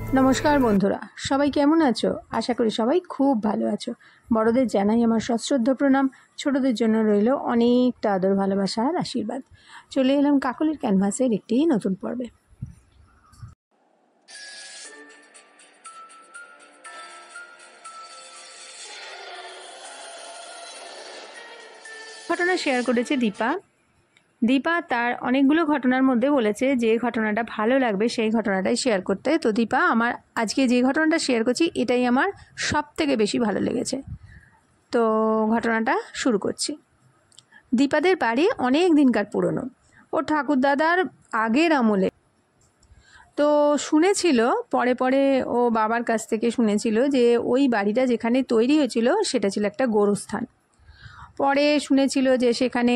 नमस्कार बंधुरा सबाई केमन आछो। आशा करी सबाई खूब भालो आछो। बड़ोदेर जानाई आमार सश्रद्ध प्रणाम, छोटोदेर जन्य रइल अनेकटा आदर भालोबासा आर आशीर्बाद। चले एलाम काकलिर क्यानभासेर एकटी नतुन पर्वे। घटना शेयर करेছে दीपा। दीपा तार अनेकगुलो घटनार मध्य बोलेছে যে ঘটনাটা ভালো লাগবে সেই ঘটনাটাই শেয়ার করতে। তো দীপা আমার আজকে যে ঘটনাটা শেয়ার করছি এটাই আমার সবথেকে বেশি ভালো লেগেছে। তো ঘটনাটা শুরু করছি। দীপাদের বাড়ি অনেক দিনকার পুরনো, ও ঠাকুরদাদার আগের আমলে। তো শুনেছিল পরে পরে ও বাবার কাছ থেকে শুনেছিল যে ওই বাড়িটা যেখানে তৈরি হয়েছিল সেটা ছিল একটা গোরস্থান। পরে শুনেছিল যে সেখানে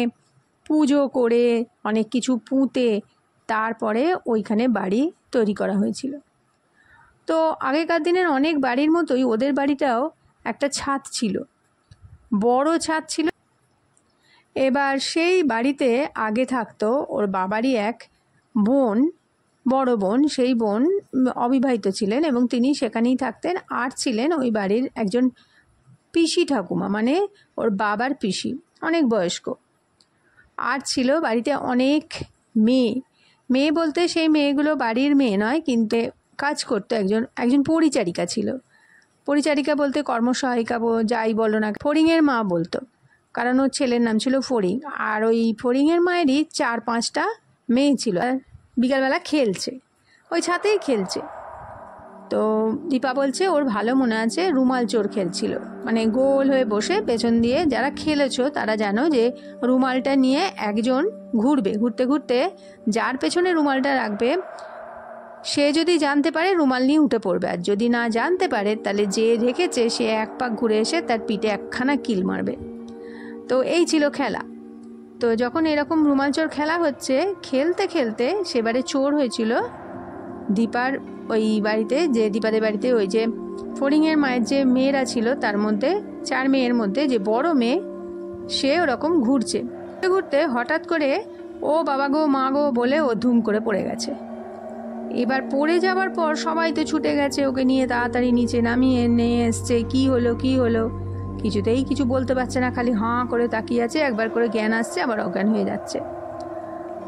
পুজো করে অনেক কিছু পুঁতে তারপরে ওইখানে বাড়ি তৈরি করা হয়েছিল। তো আগেকার দিনের অনেক বাড়ির মতোই ওদের বাড়িটাও একটা ছাদ ছিল, বড় ছাদ ছিল। এবার সেই বাড়িতে আগে থাকতো ওর বাবারই এক বোন, বড় বোন। সেই বোন অবিবাহিত ছিলেন এবং তিনি সেখানেই থাকতেন। আর ছিলেন ওই বাড়ির একজন পিসি ঠাকুমা, মানে ওর বাবার পিসি, অনেক বয়স্ক। আর ছিল বাড়িতে অনেক মেয়ে। মেয়ে বলতে সেই মেয়েগুলো বাড়ির মেয়ে নয়, কিন্তু কাজ করতো। একজন পরিচারিকা ছিল। পরিচারিকা বলতে কর্মসহায়িকা যাই বলো না, ফড়িংয়ের মা বলতো, কারণ ওর ছেলের নাম ছিল ফড়িং। আর ওই ফড়িংয়ের মায়েরই 4-5টা মেয়ে ছিল। বিকালবেলা খেলছে, ওই ছাতেই খেলছে। তো দীপা বলছে ওর ভালো মনে আছে রুমাল চোর খেলছিল, মানে গোল হয়ে বসে পেছন দিয়ে, যারা খেলেছো তারা জানো যে রুমালটা নিয়ে একজন ঘুরবে, ঘুরতে ঘুরতে যার পেছনে রুমালটা রাখবে সে যদি জানতে পারে রুমাল নিয়ে উঠে পড়বে, আর যদি না জানতে পারে তাহলে যে রেখেছে সে এক পাক ঘুরে এসে তার পিঠে একখানা কিল মারবে। তো এই ছিল খেলা। তো যখন এরকম রুমাল চোর খেলা হচ্ছে, খেলতে খেলতে সেবারে চোর হয়েছিল দীপার ওই বাড়িতে, যে দীপাদের বাড়িতে ওই যে ফড়িংয়ের মায়ের যে মেয়েরা ছিল তার মধ্যে 4 মেয়ের মধ্যে যে বড় মেয়ে, সে ওরকম ঘুরছে। ঘুরতে হঠাৎ করে ও বাবা গো মা গো বলে ও ধুম করে পড়ে গেছে। এবার পড়ে যাওয়ার পর সবাই তো ছুটে গেছে ওকে নিয়ে, তাড়াতাড়ি নিচে নামিয়ে নিয়ে এসছে। কি হলো কি হলো কিছুতেই কিছু বলতে পারছে না, খালি হাঁ করে তাকিয়ে আছে। একবার করে জ্ঞান আসছে, আবার অজ্ঞান হয়ে যাচ্ছে।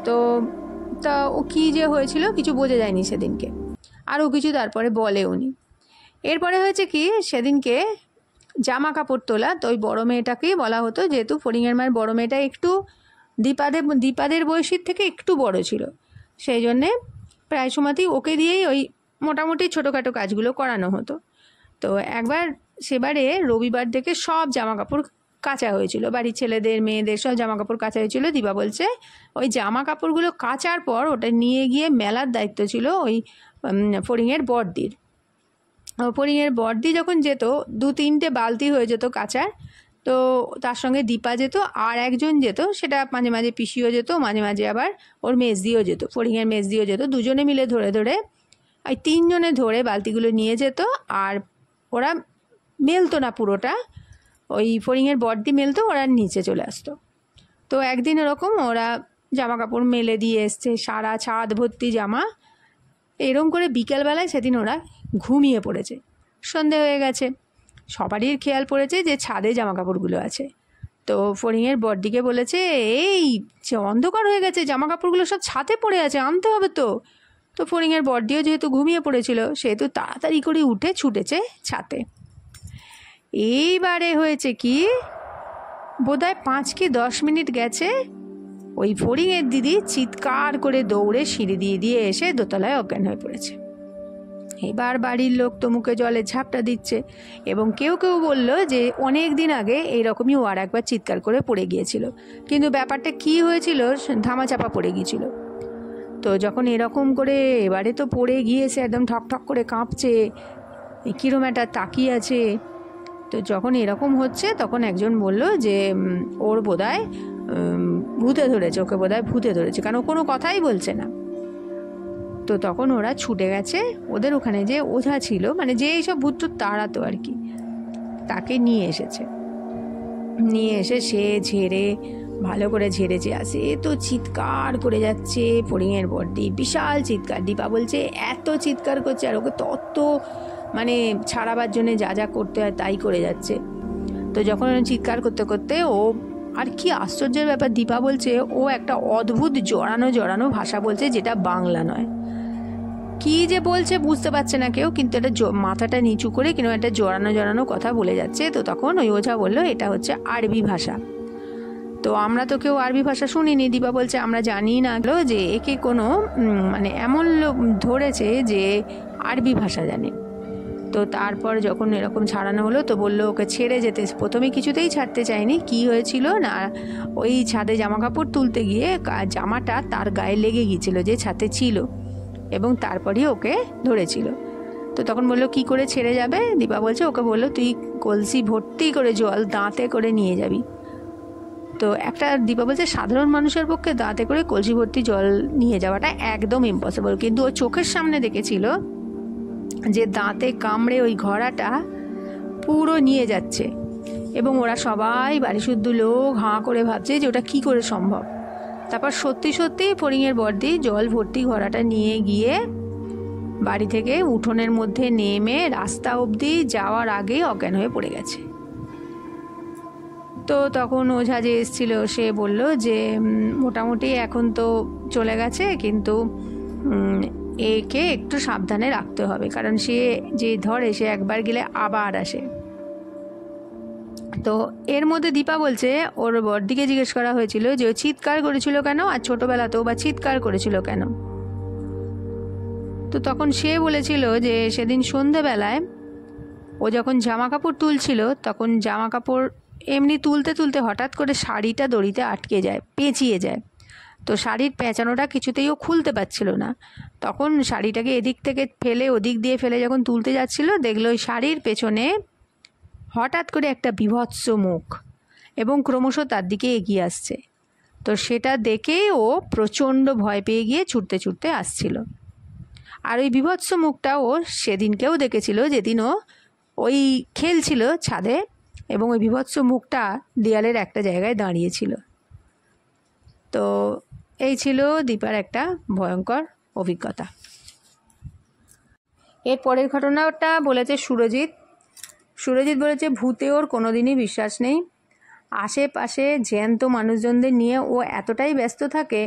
তো তা ও কী যে হয়েছিল কিছু বোঝা যায়নি সেদিনকে, আরও কিছু তারপরে বলে উনি। এরপরে হয়েছে কি, সেদিনকে জামা কাপড় তোলা। তো ওই বড়ো মেয়েটাকেই বলা হতো, যেহেতু ফড়িংয়ের মায়ের বড়ো মেয়েটা একটু দীপাদের বয়সীর থেকে একটু বড় ছিল, সেই জন্যে প্রায় সময়তেই ওকে দিয়েই ওই মোটামুটি ছোটোখাটো কাজগুলো করানো হতো। তো একবার সেবারে রবিবার থেকে সব জামা কাপড় কাচা হয়েছিল, বাড়ির ছেলেদের মেয়েদের সব জামা কাপড় কাচা হয়েছিল। দীপা বলছে ওই জামা কাপড়গুলো কাচার পর ওটা নিয়ে গিয়ে মেলার দায়িত্ব ছিল ওই ফড়িংয়ের বড়দির। ফড়িংয়ের বড়দি যখন যেত 2-3টে বালতি হয়ে যেত কাচার, তো তার সঙ্গে দীপা যেত, আর একজন যেত, সেটা মাঝে মাঝে পিসিও যেত, মাঝে মাঝে আবার ওর মেজদিও যেত, ফড়িংয়ের মেজদিও যেত। দুজনে মিলে ধরে ধরে ওই 3 জনে ধরে বালতিগুলো নিয়ে যেত। আর ওরা মেলতো না পুরোটা, ওই ফড়িংয়ের বড়দি মেলতো, ওরা নিচে চলে আসতো। তো একদিন এরকম ওরা জামা কাপড় মেলে দিয়ে এসছে, সারা ছাদ ভর্তি জামা। এরকম করে বিকেলবেলায় সেদিন ওরা ঘুমিয়ে পড়েছে, সন্ধে হয়ে গেছে। সবারই খেয়াল পড়েছে যে ছাদে জামা কাপড়গুলো আছে। তো ফড়িংয়ের বড়দিকে বলেছে এই অন্ধকার হয়ে গেছে, জামা কাপড়গুলো সব ছাদে পড়ে আছে, আনতে হবে তো। তো ফড়িংয়ের বড়দিও যেহেতু ঘুমিয়ে পড়েছিল সেহেতু তাড়াতাড়ি করে উঠে ছুটেছে ছাদে। এইবারে হয়েছে কি, বোধহয় 5 কি 10 মিনিট গেছে, ওই ফড়িংয়ের দিদি চিৎকার করে দৌড়ে সিঁড়ি দিয়ে দিয়ে এসে দোতলায় অজ্ঞান হয়ে পড়েছে। এবার বাড়ির লোক তো মুখে জলে ঝাপটা দিচ্ছে, এবং কেউ কেউ বলল যে অনেক দিন আগে এইরকমই ও আর একবার চিৎকার করে পড়ে গিয়েছিল, কিন্তু ব্যাপারটা কি হয়েছিল ধামাচাপা পড়ে গিয়েছিল। তো যখন এরকম করে এবারে তো পড়ে গিয়েছে, একদম ঠক ঠক করে কাঁপছে, কিরম একটা তাকিয়ে আছে। তো যখন এরকম হচ্ছে তখন একজন বলল যে ওর বোধহয় ভূতে ধরেছে, ওকে বোধহয় ভূতে ধরেছে, কারণ ও কোনো কথাই বলছে না। তো তখন ওরা ছুটে গেছে, ওদের ওখানে যে ওঝা ছিল, মানে যে এইসব ভূত তাড়াতো আর কি, তাকে নিয়ে এসেছে। নিয়ে এসে সে ঝেড়ে ভালো করে ঝেড়েছে। আসে তো চিৎকার করে যাচ্ছে ফড়িংয়ের বর্দি, বিশাল চিৎকার। দীপা বলছে এত চিৎকার করছে আর ওকে তত মানে ছাড়াবার জন্য যা যা করতে হয় তাই করে যাচ্ছে। তো যখন চিৎকার করতে করতে ও, আর কি আশ্চর্যের ব্যাপার, দীপা বলছে ও একটা অদ্ভুত জড়ানো জড়ানো ভাষা বলছে, যেটা বাংলা নয়। কি যে বলছে বুঝতে পারছে না কেউ, কিন্তু এটা মাথাটা নিচু করে কিন্তু একটা জড়ানো জড়ানো কথা বলে যাচ্ছে। তো তখন ওই ওঝা বললো এটা হচ্ছে আরবি ভাষা। তো আমরা তো কেউ আরবি ভাষা শুনিনি। দীপা বলছে আমরা জানি না যে একে কোনো মানে এমন লোক ধরেছে যে আরবি ভাষা জানে। তো তারপর যখন এরকম ছাড়ানো হলো তো বললো ওকে ছেড়ে যেতে। প্রথমে কিছুতেই ছাড়তে চায়নি। কি হয়েছিল না, ওই ছাদে জামা কাপড় তুলতে গিয়ে জামাটা তার গায়ে লেগে গিয়েছিল যে ছাদে ছিল, এবং তারপরই ওকে ধরেছিল। তো তখন বললো কি করে ছেড়ে যাবে। দীপা বলছে ওকে বললো তুই কলসি ভর্তি করে জল দাঁতে করে নিয়ে যাবি। তো একটা দীপা বলছে সাধারণ মানুষের পক্ষে দাঁতে করে কলসি ভর্তি জল নিয়ে যাওয়াটা একদম ইম্পসিবল, কিন্তু ও চোখের সামনে দেখেছিল যে দাঁতে কামড়ে ওই ঘোড়াটা পুরো নিয়ে যাচ্ছে, এবং ওরা সবাই বাড়ি শুদ্ধ লোক হাঁ করে ভাবছে যে ওটা কি করে সম্ভব। তারপর সত্যি সত্যি ফড়িংয়ের বর্দি জল ভর্তি ঘোড়াটা নিয়ে গিয়ে বাড়ি থেকে উঠোনের মধ্যে নেমে রাস্তা অবধি যাওয়ার আগে অজ্ঞান হয়ে পড়ে গেছে। তো তখন ওঝা যে এসেছিল সে বলল যে মোটামুটি এখন তো চলে গেছে, কিন্তু একে একটু সাবধানে রাখতে হবে, কারণ সে যে ধরে সে একবার গেলে আবার আসে। তো এর মধ্যে দীপা বলছে ওর বড়দিকে জিজ্ঞেস করা হয়েছিল যে ও চিৎকার করেছিল কেন, আর ছোটোবেলাতেও বা চিৎকার করেছিল কেন। তো তখন সে বলেছিল যে সেদিন সন্ধেবেলায় ও যখন জামা কাপড় তুলছিল তখন জামা কাপড় এমনি তুলতে তুলতে হঠাৎ করে শাড়িটা দড়িতে আটকে যায়, পেঁচিয়ে যায়। তো শাড়ির পেঁচানোটা কিছুতেই ও খুলতে পারছিল না। তখন শাড়িটাকে এদিক থেকে ফেলে ওদিক দিয়ে ফেলে যখন তুলতে যাচ্ছিল, দেখলো ওই শাড়ির পেছনে হঠাৎ করে একটা বীভৎস মুখ, এবং ক্রমশ তার দিকে এগিয়ে আসছে। তো সেটা দেখেই ও প্রচণ্ড ভয় পেয়ে গিয়ে ছুটতে ছুটতে আসছিল। আর ওই বীভৎস মুখটা ও সেদিনকেও দেখেছিল, যেদিন ও ওই খেলছিল ছাদে, এবং ওই বীভৎস মুখটা দেয়ালের একটা জায়গায় দাঁড়িয়েছিল। তো এই ছিল দীপার একটা ভয়ঙ্কর অভিজ্ঞতা। এর পরের ঘটনাটা বলেছে সুরজিৎ। সুরজিৎ বলেছে ভূতে ওর কোনোদিনই বিশ্বাস নেই। আশেপাশে জ্যান্ত মানুষজনদের নিয়ে ও এতটাই ব্যস্ত থাকে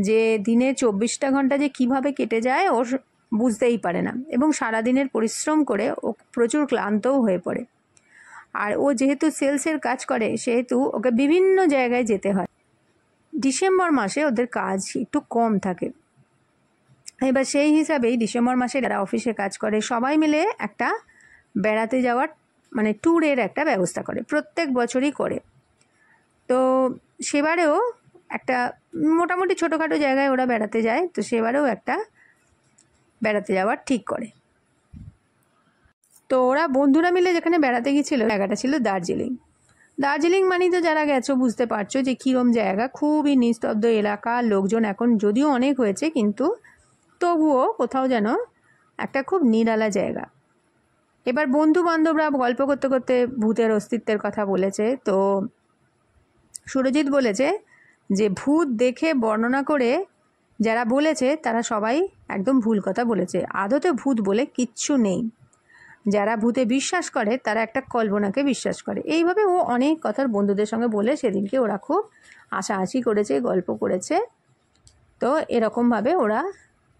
যে দিনে 24টা ঘন্টা যে কিভাবে কেটে যায় ও বুঝতেই পারে না, এবং সারাদিনের পরিশ্রম করে ও প্রচুর ক্লান্তও হয়ে পড়ে। আর ও যেহেতু সেলসের কাজ করে সেহেতু ওকে বিভিন্ন জায়গায় যেতে হয়। ডিসেম্বর মাসে ওদের কাজ একটু কম থাকে। এবার সেই হিসাবেই ডিসেম্বর মাসে যারা অফিসে কাজ করে সবাই মিলে একটা বেড়াতে যাওয়ার মানে ট্যুরের একটা ব্যবস্থা করে, প্রত্যেক বছরই করে। তো সেবারেও একটা মোটামুটি ছোটোখাটো জায়গায় ওরা বেড়াতে যায়। তো সেবারেও একটা বেড়াতে যাওয়ার ঠিক করে। তো ওরা বন্ধুরা মিলে যেখানে বেড়াতে গিয়েছিল জায়গাটা ছিল দার্জিলিং। দার্জিলিং মানেই তো যারা গেছো বুঝতে পারছো যে কীরম জায়গা, খুবই নিস্তব্ধ এলাকা। লোকজন এখন যদিও অনেক হয়েছে, কিন্তু তবুও কোথাও যেন একটা খুব নিরালা জায়গা। এবার বন্ধু বান্ধবরা গল্প করতে করতে ভূতের অস্তিত্বের কথা বলেছে। তো সুরজিৎ বলেছে যে ভূত দেখে বর্ণনা করে যারা বলেছে তারা সবাই একদম ভুল কথা বলেছে। আদতে ভূত বলে কিচ্ছু নেই। যারা ভূতে বিশ্বাস করে তারা একটা কল্পনাকে বিশ্বাস করে। এইভাবে ও অনেক কথার বন্ধুদের সঙ্গে বলে সেদিনকে ওরা খুব হাসাহাসি করেছে, গল্প করেছে। তো এরকমভাবে ওরা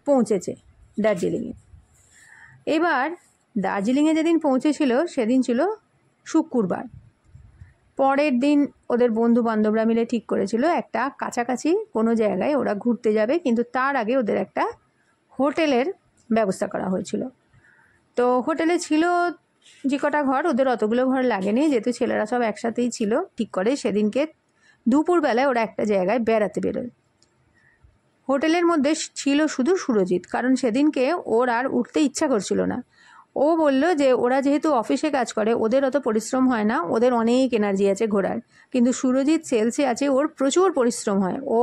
পৌঁছেছে দার্জিলিংয়ে। এবার দার্জিলিংয়ে যেদিন পৌঁছেছিল সেদিন ছিল শুক্রবার। পরের দিন ওদের বন্ধু বান্ধবরা মিলে ঠিক করেছিল একটা কাছাকাছি কোনো জায়গায় ওরা ঘুরতে যাবে, কিন্তু তার আগে ওদের একটা হোটেলের ব্যবস্থা করা হয়েছিল। তো হোটেলে ছিল যে কটা ঘর, ওদের অতগুলো ঘর লাগেনি, যেহেতু ছেলেরা সব একসাথেই ছিল। ঠিক করে সেদিনকে দুপুরবেলায় ওরা একটা জায়গায় বেড়াতে বেরোয়। হোটেলের মধ্যে ছিল শুধু সুরজিৎ, কারণ সেদিনকে ওর আর উঠতে ইচ্ছা করছিল না। ও বলল যে ওরা যেহেতু অফিসে কাজ করে ওদের অত পরিশ্রম হয় না, ওদের অনেক এনার্জি আছে ঘোরার, কিন্তু সুরজিৎ সেলসে আছে, ওর প্রচুর পরিশ্রম হয়। ও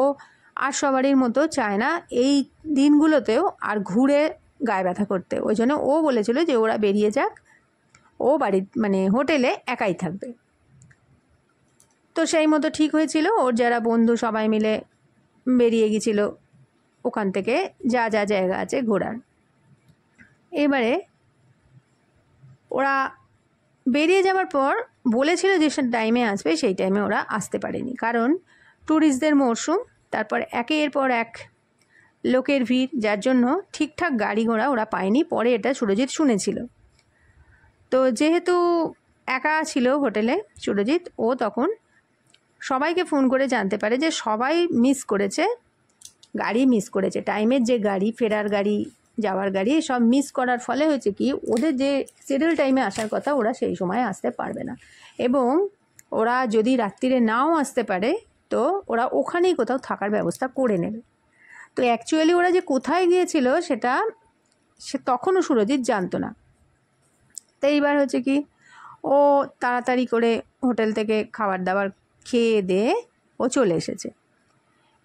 আর সবারই মতো চায় না এই দিনগুলোতেও আর ঘুরে গায়ে ব্যথা করতে। ওই জন্য ও বলেছিল যে ওরা বেরিয়ে যাক, ও বাড়ি মানে হোটেলে একাই থাকবে। তো সেই মতো ঠিক হয়েছিল, ওর যারা বন্ধু সবাই মিলে বেরিয়ে গেছিল ওখান থেকে যা যা জায়গা আছে ঘোরার। এবারে ওরা বেরিয়ে যাওয়ার পর বলেছিল যে টাইমে আসবে, সেই টাইমে ওরা আসতে পারেনি, কারণ ট্যুরিস্টদের মরশুম, তারপর একের পর এক লোকের ভিড়, যার জন্য ঠিকঠাক গাড়ি ঘোড়া ওরা পায়নি। পরে এটা সুরজিৎ শুনেছিল। তো যেহেতু একা ছিল হোটেলে সুরজিৎ, ও তখন সবাইকে ফোন করে জানতে পারে যে সবাই মিস করেছে, গাড়ি মিস করেছে, টাইমের যে গাড়ি, ফেরার গাড়ি, যাওয়ার গাড়ি, সব মিস করার ফলে হয়েছে কি, ওদের যে শিডিউল টাইমে আসার কথা ওরা সেই সময় আসতে পারবে না, এবং ওরা যদি রাত্রিরে নাও আসতে পারে তো ওরা ওখানেই কোথাও থাকার ব্যবস্থা করে নেবে। তো অ্যাকচুয়ালি ওরা যে কোথায় গিয়েছিল সেটা তখনও সুরজিৎ জানতো না। তো এইবার হচ্ছে কি, ও তাড়াতাড়ি করে হোটেল থেকে খাবার দাবার খেয়ে দিয়ে ও চলে এসেছে,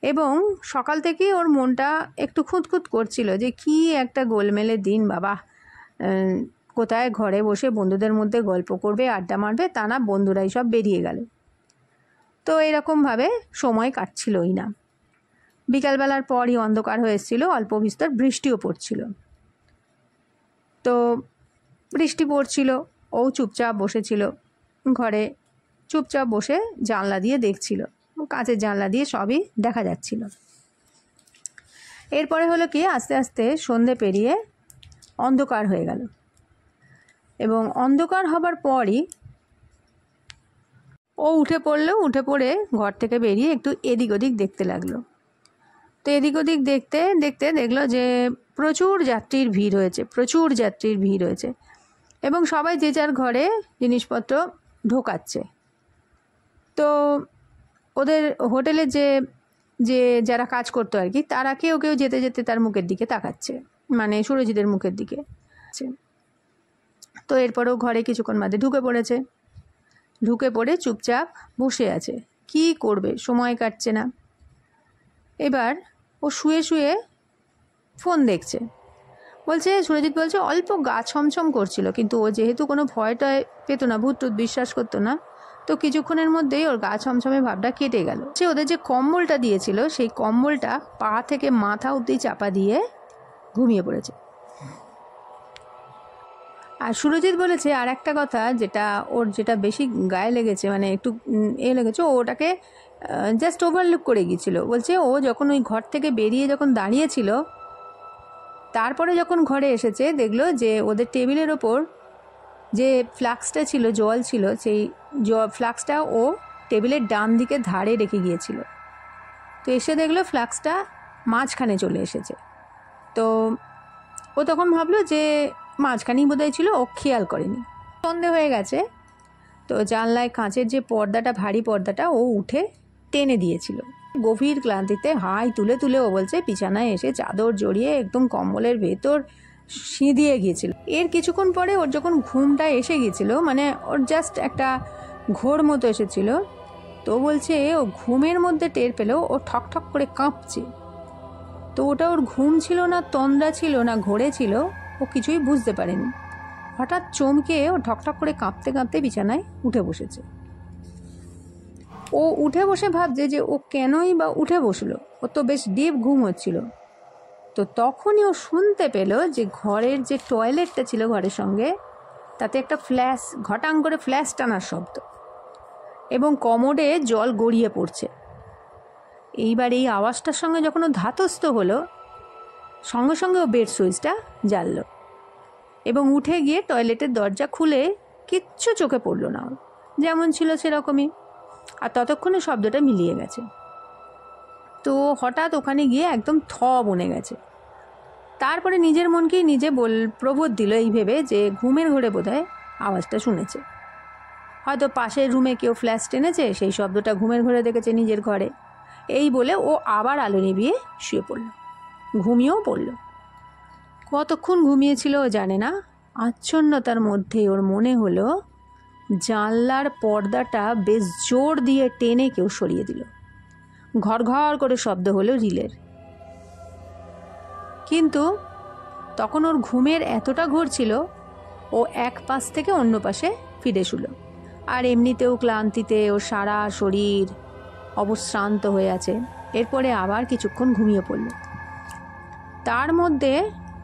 এবং সকাল থেকেই ওর মনটা একটু খুঁতখুত করছিল যে কি একটা গোলমেলে দিন বাবা, কোথায় ঘরে বসে বন্ধুদের মধ্যে গল্প করবে, আড্ডা মারবে, তা না বন্ধুরাই সব বেরিয়ে গেল। তো এরকমভাবে সময় কাটছিলই না। বিকালবেলার পরই অন্ধকার হয়ে এসেছিল, অল্প বিস্তর বৃষ্টিও পড়ছিল। তো বৃষ্টি পড়ছিল, ও চুপচাপ বসেছিল ঘরে, চুপচাপ বসে জানলা দিয়ে দেখছিল, কাঁচের জানলা দিয়ে সবই দেখা যাচ্ছিল। এরপরে হলো কি, আস্তে আস্তে সন্ধে পেরিয়ে অন্ধকার হয়ে গেল, এবং অন্ধকার হবার পরই ও উঠে পড়লো। উঠে পড়ে ঘর থেকে বেরিয়ে একটু এদিক ওদিক দেখতে লাগলো। তো এদিক ওদিক দেখতে দেখতে দেখলো যে প্রচুর যাত্রীর ভিড় হয়েছে, এবং সবাই যে যার ঘরে জিনিসপত্র ঢোকাচ্ছে। তো ওদের হোটেলে যে যারা কাজ করতো আর কি, তারা কেউ যেতে যেতে তার মুখের দিকে তাকাচ্ছে, মানে সুরজিতের মুখের দিকে। তো এরপরেও ঘরে কিছুক্ষণ বাদে ঢুকে পড়ে চুপচাপ বসে আছে, কি করবে, সময় কাটছে না। এবার ও শুয়ে শুয়ে ফোন দেখছে। সুরজিৎ বলছে অল্প গা ছমছম করছিল, কিন্তু ও যেহেতু কোনো ভয়টায় পেত না, ভূত টুত বিশ্বাস করতো না, তো কিছুক্ষণের মধ্যেই ওর গা ছমছমে ভাবটা কেটে গেল। ওদের যে কম্বলটা দিয়েছিল সেই কম্বলটা পা থেকে মাথা অবধি চাপা দিয়ে ঘুমিয়ে পড়েছে। আর সুরজিৎ বলেছে আর একটা কথা, যেটা বেশি গায়ে লেগেছে, মানে একটু লেগেছে, ওটাকে জাস্ট ওভারলুক করে গিয়েছিল। বলছে ও যখন ওই ঘর থেকে বেরিয়ে যখন দাঁড়িয়েছিল, তারপরে যখন ঘরে এসেছে দেখলো যে ওদের টেবিলের ওপর যে ফ্লাক্সটা ছিল, জল ছিল, সেই ফ্লাক্সটা ও টেবিলের ডান দিকে ধারে রেখে গিয়েছিল। তো এসে দেখলো ফ্লাক্সটা মাঝখানে চলে এসেছে। তো ও তখন ভাবলো যে মাঝখানেই বোধহয় ছিল, ও খেয়াল করেনি, সন্ধে হয়ে গেছে। তো জানলায় কাঁচের যে পর্দাটা, ভারী পর্দাটা, ও উঠে টেনে দিয়েছিল। গভীর ক্লান্তিতে হাই তুলে তুলে ও বলছে বিছানায় এসে চাদর জড়িয়ে একদম কম্বলের ভেতর সিঁধিয়ে গিয়েছিল। এর কিছুক্ষণ পরে ওর যখন ঘুমটা এসে গিয়েছিল, মানে ওর জাস্ট একটা ঘোর মতো এসেছিল, তো বলছে ও ঘুমের মধ্যে টের পেল ও ঠক ঠক করে কাঁপছে। তো ওটা ওর ঘুম ছিল না, তন্দ্রা ছিল না, ঘোরে ছিল, ও কিছুই বুঝতে পারেনি। হঠাৎ চমকে ও ঠকঠক করে কাঁপতে কাঁপতে বিছানায় উঠে বসেছে। ও উঠে বসে ভাবছে যে ও কেনই বা উঠে বসলো, ও তো বেশ ডিপ ঘুম হচ্ছিল। তো তখনই ও শুনতে পেল যে ঘরের যে টয়লেটটা ছিল ঘরের সঙ্গে, তাতে একটা ফ্ল্যাশ, ঘটাং করে ফ্ল্যাশ টানার শব্দ, এবং কমোডে জল গড়িয়ে পড়ছে। এইবার এই আওয়াজটার সঙ্গে যখন ও ধাতস্থ হলো, সঙ্গে সঙ্গে ও বেড সুইচটা জ্বাললো, এবং উঠে গিয়ে টয়লেটের দরজা খুলে কিচ্ছু চোখে পড়লো না, যেমন ছিল সেরকমই। আর ততক্ষণে শব্দটা মিলিয়ে গেছে। তো হঠাৎ ওখানে গিয়ে একদম বনে গেছে। তারপরে নিজের মনকেই নিজে প্রবোধ দিল এই ভেবে যে ঘুমের ঘোরে বোধহয় আওয়াজটা শুনেছে, হয়তো পাশের রুমে কেউ ফ্ল্যাশ টেনেছে, সেই শব্দটা ঘুমের ঘোরে দেখেছে নিজের ঘরে। এই বলে ও আবার আলো নিভিয়ে শুয়ে পড়ল, ঘুমিয়েও পড়ল। কতক্ষণ ঘুমিয়েছিল ও জানে না। আচ্ছন্নতার মধ্যেই ওর মনে হলো জানলার পর্দাটা বেশ জোর দিয়ে টেনে কেউ সরিয়ে দিল। ঘর ঘর করে শব্দ হলো রিলের। কিন্তু তখন ওর ঘুমের এতটা ঘোর ছিল, ও এক পাশ থেকে অন্য পাশে ফিরে শুলো। আর এমনিতেও ক্লান্তিতে ওর সারা শরীর অবশ্রান্ত হয়ে আছে। এরপরে আবার কিছুক্ষণ ঘুমিয়ে পড়ল। তার মধ্যে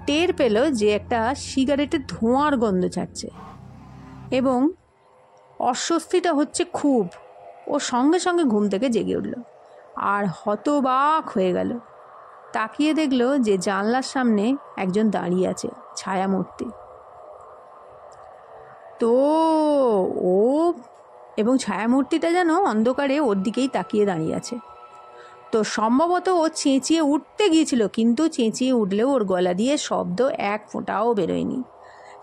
টের পেল যে একটা সিগারেটের ধোঁয়ার গন্ধ ছাড়ছে এবং অস্বস্তিটা হচ্ছে খুব। ও সঙ্গে সঙ্গে ঘুম থেকে জেগে উঠল আর হতবাক হয়ে গেল। তাকিয়ে দেখল যে জানলার সামনে একজন দাঁড়িয়ে আছে, ছায়ামূর্তি। তো ও এবং ছায়ামূর্তিটা যেন অন্ধকারে ওর দিকেই তাকিয়ে দাঁড়িয়ে আছে। তো সম্ভবত ও চেঁচিয়ে উঠতে গিয়েছিল, কিন্তু চেঁচিয়ে উঠলেও ওর গলা দিয়ে শব্দ এক ফোঁটাও বেরোয়নি।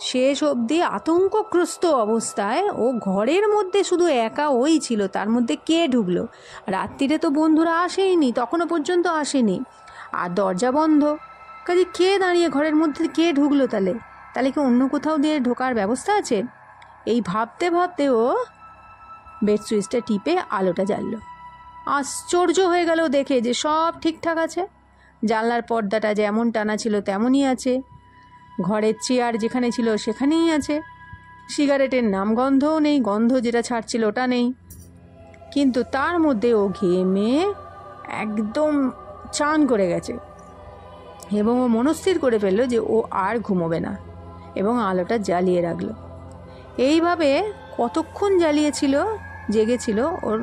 শেষ অবধি আতঙ্কগ্রস্ত অবস্থায় ও ঘরের মধ্যে শুধু একা ওই ছিল। তার মধ্যে কে ঢুকলো? রাত্রিরে তো বন্ধুরা আসেইনি, তখনও পর্যন্ত আসেনি, আর দরজা বন্ধ। কাজে কে দাঁড়িয়ে ঘরের মধ্যে, কে ঢুকলো? তাহলে কি অন্য কোথাও দিয়ে ঢোকার ব্যবস্থা আছে? এই ভাবতে ভাবতে ও বেড সুইচটা টিপে আলোটা জ্বালল। আশ্চর্য হয়ে গেল দেখে যে সব ঠিকঠাক আছে। জানলার পর্দাটা যেমন টানা ছিল তেমনই আছে, ঘরের চেয়ার যেখানে ছিল সেখানেই আছে, সিগারেটের নামগন্ধও নেই, গন্ধ যেটা ছাড়ছিল ওটা নেই। কিন্তু তার মধ্যে ও ঘেমে একদম চান করে গেছে এবং ও মনস্থির করে ফেললো যে ও আর ঘুমোবে না এবং আলোটা জ্বালিয়ে রাখলো। এইভাবে কতক্ষণ জ্বালিয়েছিল, জেগেছিল ওর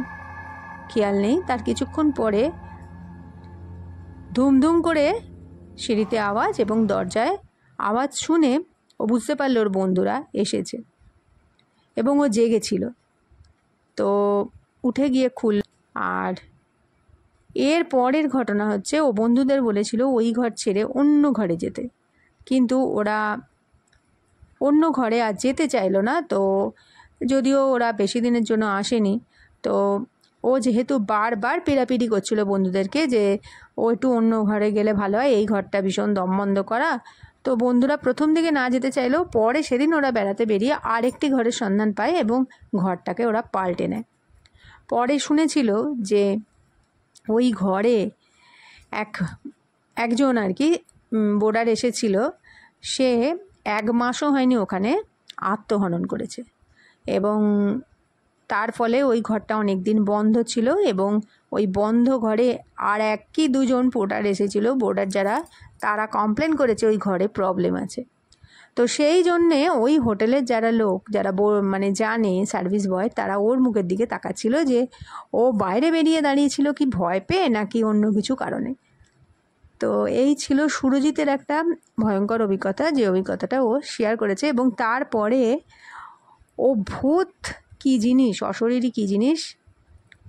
খেয়াল নেই। তার কিছুক্ষণ পরে ধুমধুম করে সিঁড়িতে আওয়াজ এবং দরজায় আওয়াজ শুনে ও বুঝতে পারল ওর বন্ধুরা এসেছে এবং ও জেগেছিল। তো উঠে গিয়ে খুল। আর এর পরের ঘটনা হচ্ছে, ও বন্ধুদের বলেছিল ওই ঘর ছেড়ে অন্য ঘরে যেতে, কিন্তু ওরা অন্য ঘরে আর যেতে চাইলো না। তো যদিও ওরা বেশি দিনের জন্য আসেনি, তো ও যেহেতু বারবার পেরাপিরি করছিল বন্ধুদেরকে যে ও একটু অন্য ঘরে গেলে ভালো হয়, এই ঘরটা ভীষণ দমবন্ধ করা। তো বন্ধুরা প্রথম দিকে না যেতে চাইলেও পরে সেদিন ওরা বেড়াতে বেরিয়ে আরেকটি ঘরের সন্ধান পায় এবং ঘরটাকে ওরা পাল্টে নেয়। পরে শুনেছিল যে ওই ঘরে একজন আর কি বোর্ডার এসেছিল, সে 1 মাসও হয়নি ওখানে আত্মহনন করেছে এবং তার ফলে ওই ঘরটা অনেক দিন বন্ধ ছিল এবং ওই বন্ধ ঘরে আর 1 কি 2 জন বোর্ডার এসেছিল। বোর্ডার যারা, তারা কমপ্লেন করেছে ওই ঘরে প্রবলেম আছে। তো সেই জন্যে ওই হোটেলের যারা লোক, যারা মানে জানে সার্ভিস বয়, তারা ওর মুখের দিকে তাকাচ্ছিল যে ও বাইরে বেরিয়ে দাঁড়িয়েছিল কি ভয় পেয়ে নাকি অন্য কিছু কারণে। তো এই ছিল সুরজিতের একটা ভয়ঙ্কর অভিজ্ঞতা, যে অভিজ্ঞতাটা ও শেয়ার করেছে। এবং তারপরে ও ভূত কী জিনিস, অশরীরী কী জিনিস,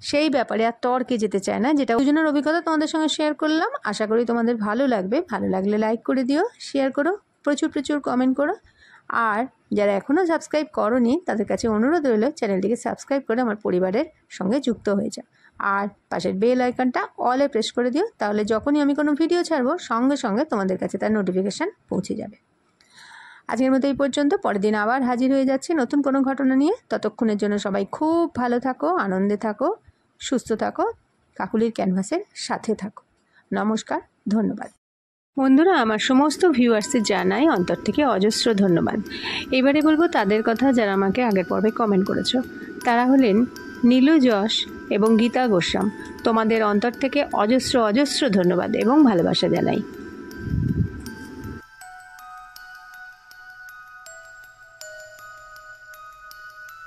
সেই ব্যাপারে আর তর্কে যেতে চায় না। যেটা দুজনের অভিজ্ঞতা তোমাদের সঙ্গে শেয়ার করলাম। আশা করি তোমাদের ভালো লাগবে। ভালো লাগলে লাইক করে দিও, শেয়ার করো, প্রচুর প্রচুর কমেন্ট করো। আর যারা এখনও সাবস্ক্রাইব করোনি তাদের কাছে অনুরোধ রইল চ্যানেলটিকে সাবস্ক্রাইব করে আমার পরিবারের সঙ্গে যুক্ত হয়ে যাও। আর পাশের বেল আইকনটা অলে প্রেস করে দিও, তাহলে যখনই আমি কোনো ভিডিও ছাড়বো সঙ্গে সঙ্গে তোমাদের কাছে তার নোটিফিকেশান পৌঁছে যাবে। আজকের মতো এই পর্যন্ত। পরের দিন আবার হাজির হয়ে যাচ্ছি নতুন কোনো ঘটনা নিয়ে। ততক্ষণের জন্য সবাই খুব ভালো থাকো, আনন্দে থাকো, সুস্থ থাকো, কাকুলির ক্যানভাসের সাথে থাকো। নমস্কার, ধন্যবাদ। বন্ধুরা, আমার সমস্ত ভিউয়ার্সদের জানাই অন্তর থেকে অজস্র ধন্যবাদ। এবারে বলবো তাদের কথা যারা আমাকে আগের পর্বে কমেন্ট করেছো। তারা হলেন নীলু যশ এবং গীতা গোস্বাম। তোমাদের অন্তর থেকে অজস্র অজস্র ধন্যবাদ এবং ভালোবাসা জানাই।